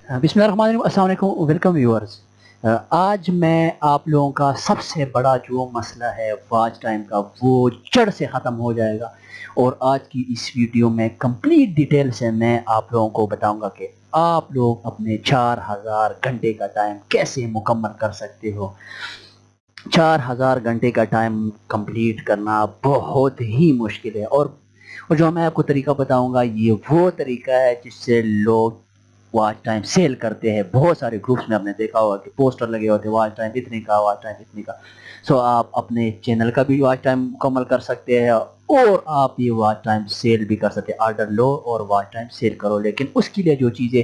بسم اللہ الرحمن الرحیم، السلام علیکم، ویلکم ویورز۔ آج میں آپ لوگوں کا سب سے بڑا جو مسئلہ ہے واچ ٹائم کا وہ جڑ سے ختم ہو جائے گا، اور آج کی اس ویڈیو میں کمپلیٹ ڈیٹیل سے میں آپ لوگوں کو بتاؤں گا کہ آپ لوگ اپنے 4000 گھنٹے کا ٹائم کیسے مکمل کر سکتے ہو۔ 4000 گھنٹے کا ٹائم کمپلیٹ کرنا بہت ہی مشکل ہے، اور جو میں آپ کو طریقہ بتاؤں گا یہ وہ طریقہ ہے جس سے لوگ واچ ٹائم سیل کرتے ہیں۔ بہت سارے گروپس میں آپ نے دیکھا ہوگا کہ پوسٹر لگے ہوتے ہیں واچ ٹائم اتنے کا، واچ ٹائم اتنے کا۔ سو آپ اپنے چینل کا بھی واچ ٹائم مکمل کر سکتے ہیں، اور آپ یہ واچ ٹائم سیل بھی کر سکتے ہیں۔ آرڈر لو اور واچ ٹائم سیل کرو، لیکن اس کے لیے جو چیزیں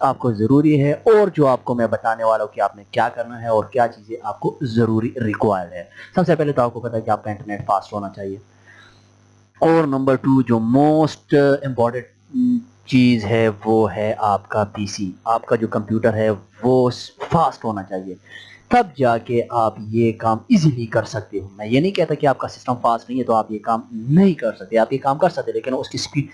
آپ کو ضروری ہے اور جو آپ کو میں بتانے والا ہوں کہ آپ نے کیا کرنا ہے اور کیا چیزیں آپ کو ضروری ریکوائرڈ ہے۔ سب سے پہلے تو آپ کو پتا ہے کہ آپ کا انٹرنیٹ فاسٹ ہونا چاہیے، اور نمبر 2 جو موسٹ امپورٹنٹ چیز ہے وہ ہے آپ کا پی سی، آپ کا جو کمپیوٹر ہے وہ فاسٹ ہونا چاہیے، تب جا کے آپ یہ کام ایزیلی کر سکتے ہو۔ میں یہ نہیں کہتا کہ آپ کا سسٹم فاسٹ نہیں ہے تو آپ یہ کام نہیں کر سکتے، آپ یہ کام کر سکتے، لیکن اس کی سپیڈ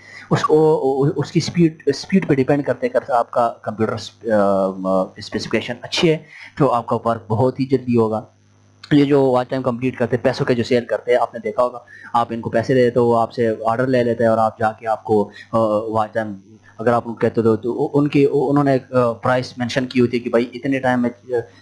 اس کی سپیڈ پہ ڈیپینڈ کرتے کرتے آپ کا کمپیوٹر اسپیسیفکیشن اچھی ہے تو آپ کا ورک بہت ہی جلدی ہوگا۔ یہ جو واچ ٹائم کمپلیٹ کرتے ہیں، پیسوں کے جو سیل کرتے ہیں، آپ نے دیکھا ہوگا آپ ان کو پیسے دے دیتے ہو، وہ آپ سے آرڈر لے لیتے ہیں، اور آپ جا کے آپ کو واچ ٹائم اگر آپ ان کو کہتے ہو تو انہوں نے پرائس مینشن کی ہوتی ہے کہ بھائی اتنے ٹائم میں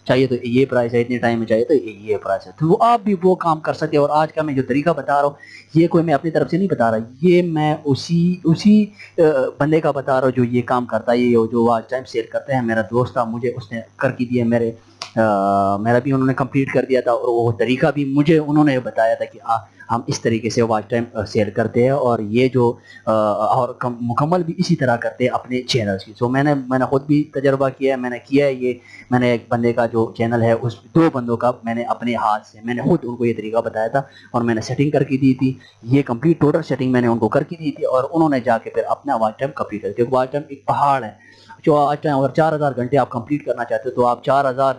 چاہیے تو یہ پرائس ہے، اتنے ٹائم میں چاہیے تو یہ پرائس ہے، تو وہ آپ بھی وہ کام کر سکتے ہیں۔ اور آج کا میں جو طریقہ بتا رہا ہوں یہ کوئی میں اپنی طرف سے نہیں بتا رہا، یہ میں اسی بندے کا بتا رہا ہوں جو یہ کام کرتا ہے، یہ جو واچ ٹائم سیل کرتے ہیں، میرا دوست تھا، مجھے اس نے کر کے دیا، میرا بھی انہوں نے کمپلیٹ کر دیا تھا، اور وہ طریقہ بھی مجھے انہوں نے بتایا تھا کہ ہم اس طریقے سے واچ ٹائم سیل کرتے ہیں، اور یہ جو اور مکمل بھی اسی طرح کرتے ہیں اپنے چینلز کی۔ سو میں نے خود بھی تجربہ کیا ہے، میں نے کیا ہے یہ، میں نے ایک بندے کا جو چینل ہے اس 2 بندوں کا میں نے اپنے ہاتھ سے میں نے خود ان کو یہ طریقہ بتایا تھا، اور میں نے سیٹنگ کر کے دی تھی، یہ کمپلیٹ ٹوٹل سیٹنگ میں نے ان کو کر کے دی تھی، اور انہوں نے جا کے پھر اپنا واچ ٹائم کمپلیٹ کر دیا۔ واچ ٹائم ایک پہاڑ ہے، جو واچ ٹائم اگر 4000 گھنٹے آپ کمپلیٹ کرنا چاہتے ہو تو آپ 4000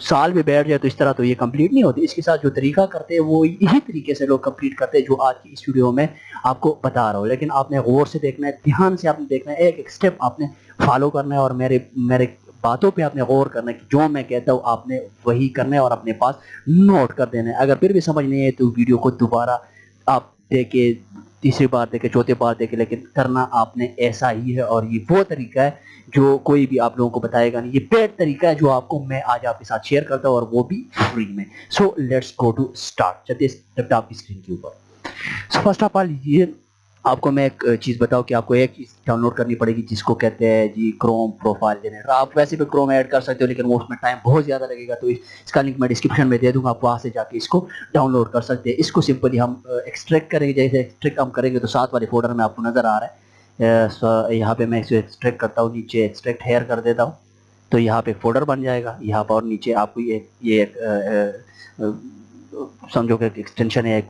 سال میں بیٹھ جائے تو اس طرح تو یہ کمپلیٹ نہیں ہوتی۔ اس کے ساتھ جو طریقہ کرتے ہیں وہ یہی طریقے سے لوگ کمپلیٹ کرتے ہیں جو آج کی اس ویڈیو میں آپ کو بتا رہا ہوں، لیکن آپ نے غور سے دیکھنا ہے، دھیان سے آپ نے دیکھنا ہے، ایک ایک سٹیپ آپ نے فالو کرنا ہے، اور میرے باتوں پہ آپ نے غور کرنا ہے کہ جو میں کہتا ہوں آپ نے وہی کرنا ہے اور اپنے پاس نوٹ کر دینا ہے۔ اگر پھر بھی سمجھ نہیں ہے تو ویڈیو کو دوبارہ آپ دیکھیں، تیسری بار دیکھیں، چوتھی بار دیکھیں، لیکن کرنا آپ نے ایسا ہی ہے، اور یہ وہ طریقہ ہے جو کوئی بھی آپ لوگوں کو بتائے گا نہیں۔ یہ پیڈ طریقہ ہے جو آپ کو میں آج آپ کے ساتھ شیئر کرتا ہوں، اور وہ بھی فری میں۔ So let's go to start. چلتے آپ کی اسکرین کے اوپر، سو فرسٹ آف آل یہ آپ کو میں ایک چیز بتاؤں کہ آپ کو ایک چیز ڈاؤن لوڈ کرنی پڑے گی جس کو کہتے ہیں جی کروم پروفائل جنریٹر۔ آپ ویسے بھی کروم ایڈ کر سکتے ہو، لیکن وہ اس میں ٹائم بہت زیادہ لگے گا، تو اس کا لنک میں ڈسکرپشن میں دے دوں گا، آپ وہاں سے جا کے اس کو ڈاؤن لوڈ کر سکتے ہیں۔ اس کو سمپلی ہم ایکسٹریکٹ کریں گے، جیسے ایکسٹریکٹ ہم کریں گے تو ساتھ والے فولڈر میں آپ کو نظر آ رہا ہے، یہاں پہ میں اسے ایکسٹریکٹ کرتا ہوں، نیچے ایکسٹریکٹ ہیئر کر دیتا ہوں، تو یہاں پہ فولڈر بن جائے گا یہاں پر، اور نیچے آپ کو یہ سمجھو کہ ایکسٹینشن ہے، ایک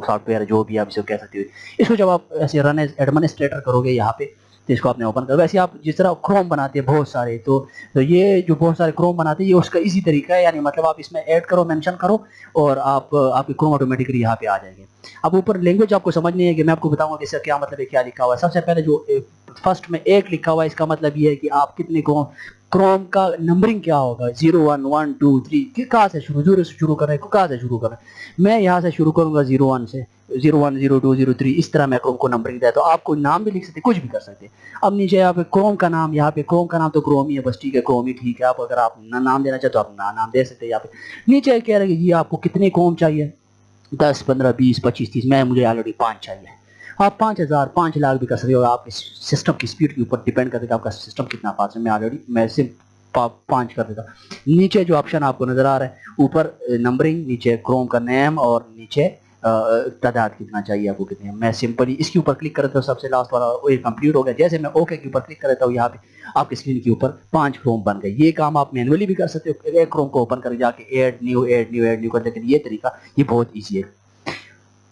سافٹ ویئر جو بھی آپ اسے کہہ سکتے ہو۔ اس کو جب آپ ایسے رن ایز ایڈمنسٹریٹر کرو گے یہاں پہ تو اس کو آپ نے اوپن کرو گے۔ ایسے آپ جس طرح کروم بناتے ہیں بہت سارے، تو یہ جو بہت سارے کروم بناتے ہیں یہ اس کا ایزی طریقہ ہے، یعنی مطلب آپ اس میں ایڈ کرو، مینشن کرو، اور آپ کے کروم آٹومیٹکلی یہاں پہ آ جائیں گے۔ اب اوپر لینگویج آپ کو سمجھنی ہے کہ میں آپ کو بتاؤں گا کہ اس کا کیا مطلب ہے، کیا لکھا ہوا ہے۔ سب سے پہلے جو فرسٹ میں ایک لکھا ہوا ہے، اس کا مطلب یہ ہے کہ آپ کتنے کروم کا نمبرنگ کیا ہوگا، 0 1 1 2 3، کہاں سے شروع، 0 سے شروع کرنا ہے، کہاں سے شروع کرنا ہے۔ میں یہاں سے شروع کروں گا 01 سے، 01 02 03، اس طرح میں کروم کو نمبرنگ دیا، تو آپ کو نام بھی لکھ سکتے، کچھ بھی کر سکتے۔ اب نیچے یہاں پہ کروم کا نام، یہاں پہ کروم کا نام تو کروم ہی ہے، بس ٹھیک ہے، کروم ہی ٹھیک ہے۔ آپ اگر آپ نام دینا چاہتے تو آپ نام دے سکتے ہیں۔ یہاں پہ نیچے کہہ رہے ہیں جی آپ کو کتنے کروم چاہیے، 10 15 20 25 30، مجھے آلریڈی 5 چاہیے۔ آپ 5000 5 لاکھ بھی کر سکتے ہو، آپ سسٹم کی اسپیڈ کے اوپر ڈیپینڈ کرتے کہ آپ کا سسٹم کتنا فاسٹ ہے۔ میں صرف 5 کر دیتا ہوں۔ نیچے جو آپشن آپ کو نظر آ رہا ہے، اوپر نمبرنگ، نیچے کروم کا نیم، اور نیچے تعداد کتنا چاہیے آپ کو کتنے۔ میں سمپلی اس کے اوپر کلک کرتا ہوں، سب سے لاسٹ والا یہ کمپلیٹ ہو گیا۔ جیسے میں اوکے کے اوپر کلک کرتا ہوں، یہاں پہ آپ کی اسکرین کے اوپر 5 کروم بن گئے۔ یہ کام آپ مینولی بھی کر سکتے ہو، ایک کروم کو اوپن کر جا کے add new add new add new کر، لیکن یہ طریقہ یہ بہت ایزی ہے۔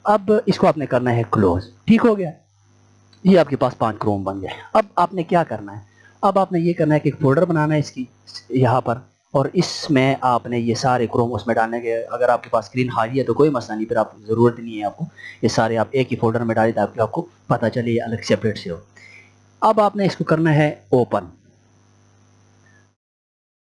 اب اس کو آپ نے کرنا ہے کلوز، ٹھیک ہو گیا، یہ آپ کے پاس 5 کروم بن گئے۔ اب آپ نے کیا کرنا ہے، اب آپ نے یہ کرنا ہے کہ ایک فولڈر بنانا ہے اس کی یہاں پر، اور اس میں آپ نے یہ سارے کروم اس میں ڈالنے کے۔ اگر آپ کے پاس اسکرین خالی ہے تو کوئی مسئلہ نہیں، پھر آپ ضرورت نہیں ہے آپ کو، یہ سارے آپ ایک ہی فولڈر میں ڈالیں تاکہ آپ کو پتہ چلے یہ الگ سیپریٹ سے ہو۔ اب آپ نے اس کو کرنا ہے اوپن،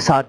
7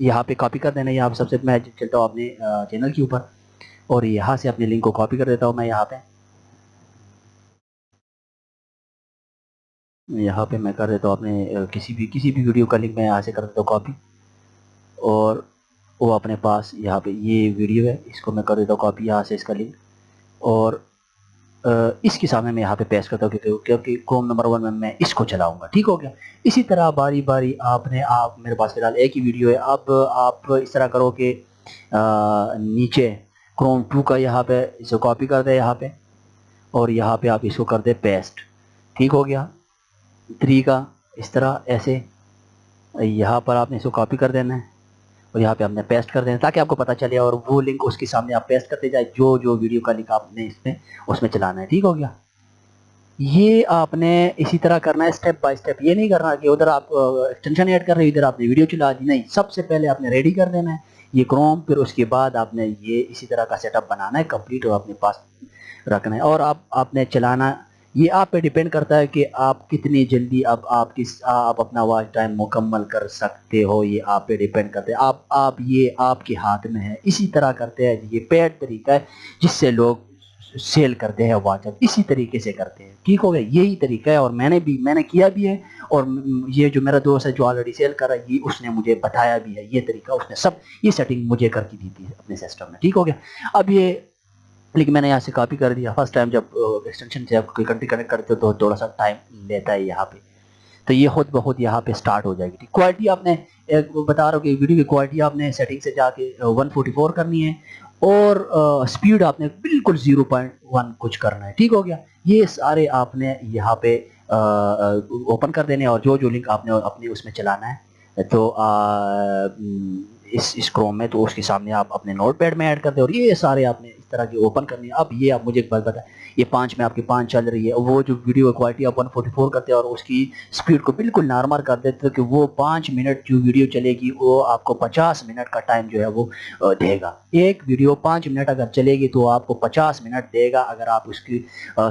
یہاں پہ کاپی کر دینا ہے. یہاں سب سے میں چلتا ہوں اپنے چینل کے اوپر اور یہاں سے اپنے لنک کو کاپی کر دیتا ہوں. میں یہاں پہ میں کر دیتا ہوں اپنے کسی بھی ویڈیو کا لنک میں یہاں سے کر دیتا ہوں کاپی, اور وہ اپنے پاس یہاں پہ یہ ویڈیو ہے, اس کو میں کر دیتا ہوں کاپی یہاں سے اس کا لنک, اور اس کے سامنے میں یہاں پہ پیسٹ کرتا ہوں کیونکہ کروم نمبر 1 میں اس کو چلاؤں گا. ٹھیک ہو گیا. اسی طرح باری باری آپ میرے پاس فی الحال ایک ہی ویڈیو ہے. اب آپ اس طرح کرو کہ نیچے کروم 2 کا یہاں پہ اسے کاپی کر دیں یہاں پہ, اور یہاں پہ آپ اس کو کر دیں پیسٹ. ٹھیک ہو گیا. 3 کا اس طرح ایسے یہاں پر آپ نے اس کو کاپی کر دینا ہے اور یہاں پہ آپ نے پیسٹ کر دینا ہے تاکہ آپ کو پتہ چلے, اور وہ لنک اس کے سامنے آپ پیسٹ کرتے جائے جو ویڈیو کا لنک آپ نے اس میں چلانا ہے. ٹھیک ہو گیا. یہ آپ نے اسی طرح کرنا ہے سٹیپ بائی سٹیپ. یہ نہیں کرنا کہ ادھر آپ ایکسٹینشن ایڈ کر رہے ہیں ادھر آپ نے ویڈیو چلا دی, نہیں. سب سے پہلے آپ نے ریڈی کر دینا ہے یہ کروم, پھر اس کے بعد آپ نے یہ اسی طرح کا سیٹ اپ بنانا ہے کمپلیٹ اور اپنے پاس رکھنا ہے, اور آپ نے چلانا. یہ آپ پہ ڈیپینڈ کرتا ہے کہ آپ کتنی جلدی اب آپ اپنا واچ ٹائم مکمل کر سکتے ہو. یہ آپ پہ ڈیپینڈ کرتے ہیں. یہ آپ کے ہاتھ میں ہے. اسی طرح کرتے ہیں. یہ پیڈ طریقہ ہے جس سے لوگ سیل کرتے ہیں واچ, اسی طریقے سے کرتے ہیں. ٹھیک ہو گیا. یہی طریقہ ہے اور میں نے کیا بھی ہے, اور یہ جو میرا دوست ہے جو آلریڈی سیل کر رہا ہے یہ اس نے مجھے بتایا بھی ہے. یہ طریقہ اس نے سب یہ سیٹنگ مجھے کر کے دی تھی اپنے سسٹم میں. ٹھیک ہو گیا. اب یہ لیکن میں نے یہاں سے کاپی کر دیا. فرسٹ ٹائم جب ایکسٹینشن سے آپ کوئی کنٹری کنیکٹ کرتے ہو تو تھوڑا سا ٹائم لیتا ہے یہاں پہ, تو یہ خود بخود یہاں پہ سٹارٹ ہو جائے گی. کوالٹی آپ نے بتا رہا ہوں کہ ویڈیو کی کوالٹی آپ نے سیٹنگ سے جا کے 144 کرنی ہے, اور سپیڈ آپ نے بالکل 0.1 کچھ کرنا ہے. ٹھیک ہو گیا. یہ سارے آپ نے یہاں پہ اوپن کر دینے, اور جو لنک آپ نے اپنے اس میں چلانا ہے تو اس کروم میں, تو اس کے سامنے آپ اپنے نوٹ پیڈ میں ایڈ کر دیں, اور یہ سارے آپ نے اس طرح کی اوپن کرنی ہے. اب یہ آپ مجھے ایک بات بتائیں, یہ 5 میں آپ کی 5 چل رہی ہے, وہ جو ویڈیو کوالٹی آپ 144 کرتے ہیں اور اس کی سپیڈ کو بالکل نارمل کر دیتے کہ وہ 5 منٹ جو ویڈیو چلے گی وہ آپ کو 50 منٹ کا ٹائم جو ہے وہ دے گا. ایک ویڈیو 5 منٹ اگر چلے گی تو آپ کو 50 منٹ دے گا اگر آپ اس کی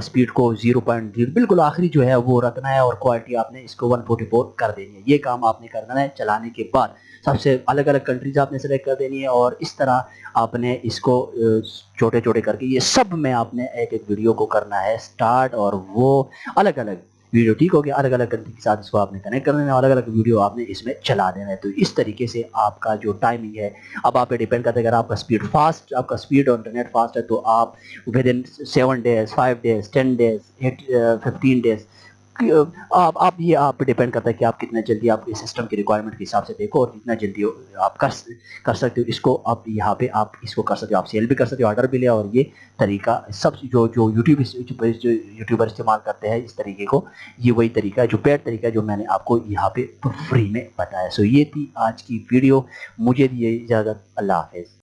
سپیڈ کو 0.0 بالکل آخری جو ہے وہ رکھنا ہے, اور کوالٹی آپ نے اس کو 144 کر دینی ہے. یہ کام آپ نے کرنا ہے چلانے کے بعد. سب سے الگ الگ کنٹریز آپ نے سلیکٹ کر دینی ہے, اور اس طرح آپ نے اس کو چھوٹے چھوٹے کر کے یہ سب میں آپ نے ایک ویڈیو کو کرنا ہے سٹارٹ, اور وہ الگ الگ ویڈیو. ٹھیک ہو گیا. الگ الگ کنٹری کے ساتھ اس کو آپ نے کنیکٹ کرنا ہے, الگ الگ ویڈیو آپ نے اس میں چلا دینا ہے. تو اس طریقے سے آپ کا جو ٹائمنگ ہے اب آپ پہ ڈیپینڈ کرتا ہے. اگر آپ کا سپیڈ فاسٹ, آپ کا سپیڈ اور انٹرنیٹ فاسٹ ہے تو آپ with in 7 days 5 days 10 days 15 days آپ پہ ڈیپینڈ کرتا ہے کہ آپ کتنا جلدی آپ کے سسٹم کی ریکوائرمنٹ کے حساب سے دیکھو, اور کتنا جلدی آپ کر سکتے ہو اس کو. آپ یہاں پہ آپ اس کو کر سکتے ہو, آپ سیل بھی کر سکتے ہو, آرڈر بھی لے. اور یہ طریقہ سب جو یوٹیوبر استعمال کرتے ہیں اس طریقے کو, یہ وہی طریقہ ہے جو پیڈ طریقہ ہے جو میں نے آپ کو یہاں پہ فری میں بتایا. سو یہ تھی آج کی ویڈیو. مجھے دیے اجازت. اللہ حافظ.